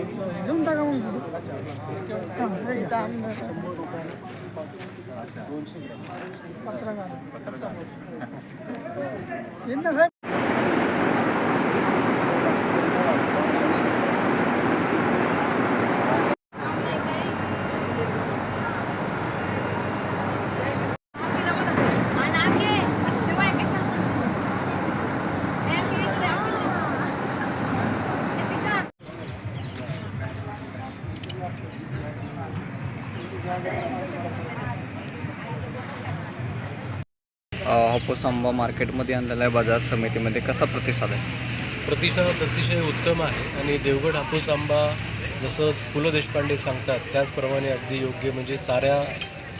घेऊन टाका मग. साहेब हापूस आंबा मार्केटमध्ये आणलेला आहे बाजार समितीमध्ये, कसा प्रतिसाद आहे? प्रतिसाद अतिशय उत्तम आहे आणि देवगड हापूस आंबा जसं पु ल देशपांडे सांगतात त्याचप्रमाणे अगदी योग्य, म्हणजे साऱ्या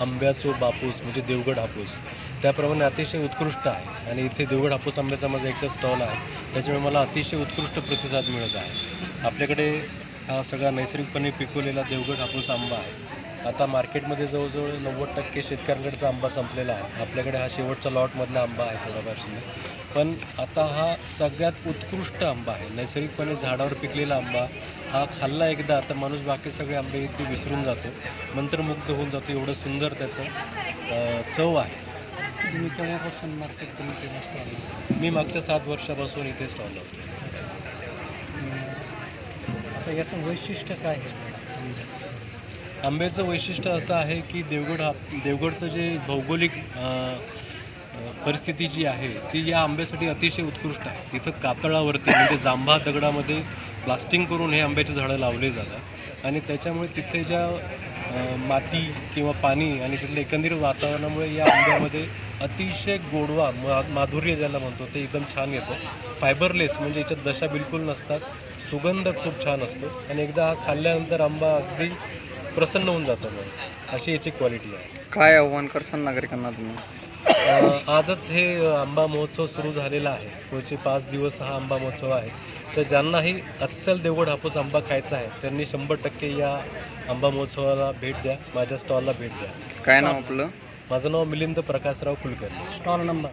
आंब्याचो बापूस म्हणजे देवगड हापूस, त्याप्रमाणे अतिशय उत्कृष्ट आहे. आणि इथे देवगड हापूस आंब्याचा माझा एकच स्टॉल आहे, त्याच्यामुळे मला अतिशय उत्कृष्ट प्रतिसाद मिळत आहे. आपल्याकडे हा सगळा नैसर्गिकपणे पिकवलेला देवगड हापूस आंबा आहे. आता मार्केटमध्ये जवळजवळ 90% शेतकऱ्यांकडचा आंबा संपलेला आहे. आपल्याकडे हा शेवटचा लॉटमधला आंबा आहे थोडाफार शिल्लक, पण आता हा सगळ्यात उत्कृष्ट आंबा आहे. नैसर्गिकपणे झाडावर पिकलेला आंबा हा खाल्ला एकदा तर माणूस बाकी सगळे आंबे इतके विसरून जातो, मंत्रमुग्ध होऊन जातो, एवढं सुंदर त्याचं चव आहे. तुम्ही केव्हापासून मार्केट कमिटीला स्टॉल? मी मागच्या 7 वर्षापासून इथे स्टॉल लावतो. आता याचं वैशिष्ट्य काय आहे? आंब्याचं वैशिष्ट्य असं आहे की देवगडचं जे भौगोलिक परिस्थिती जी आहे ती या आंब्यासाठी अतिशय उत्कृष्ट आहे. तिथं कातळावरती म्हणजे जांभा दगडामध्ये प्लास्टिंग करून हे आंब्याची झाडं लावले जातात आणि त्याच्यामुळे तिथले ज्या माती किंवा पाणी आणि तिथल्या एकंदरीत वातावरणामुळे या आंब्यामध्ये अतिशय गोडवा माधुर्य ज्याला म्हणतो ते एकदम छान येतं. फायबरलेस म्हणजे याच्यात दशा बिलकुल नसतात, सुगंध खूप छान असतो आणि एकदा हा खाल्ल्यानंतर आंबा अगदी प्रसन्न होऊन जातो, बस अशी याची क्वालिटी आहे. काय आव्हान करसान नागरिकांना तुम्ही? आजच हे आंबा महोत्सव सुरू झालेला आहे. पुढचे 5 दिवस हा आंबा महोत्सव आहे. तर ज्यांनाही अस्सल देवगड हापूस आंबा खायचा आहे त्यांनी 100% या आंबा महोत्सवाला भेट द्या, माझ्या स्टॉलला भेट द्या. काय नाव आपलं? माझं नाव मिलिंद प्रकाशराव कुलकर्णी. Stall number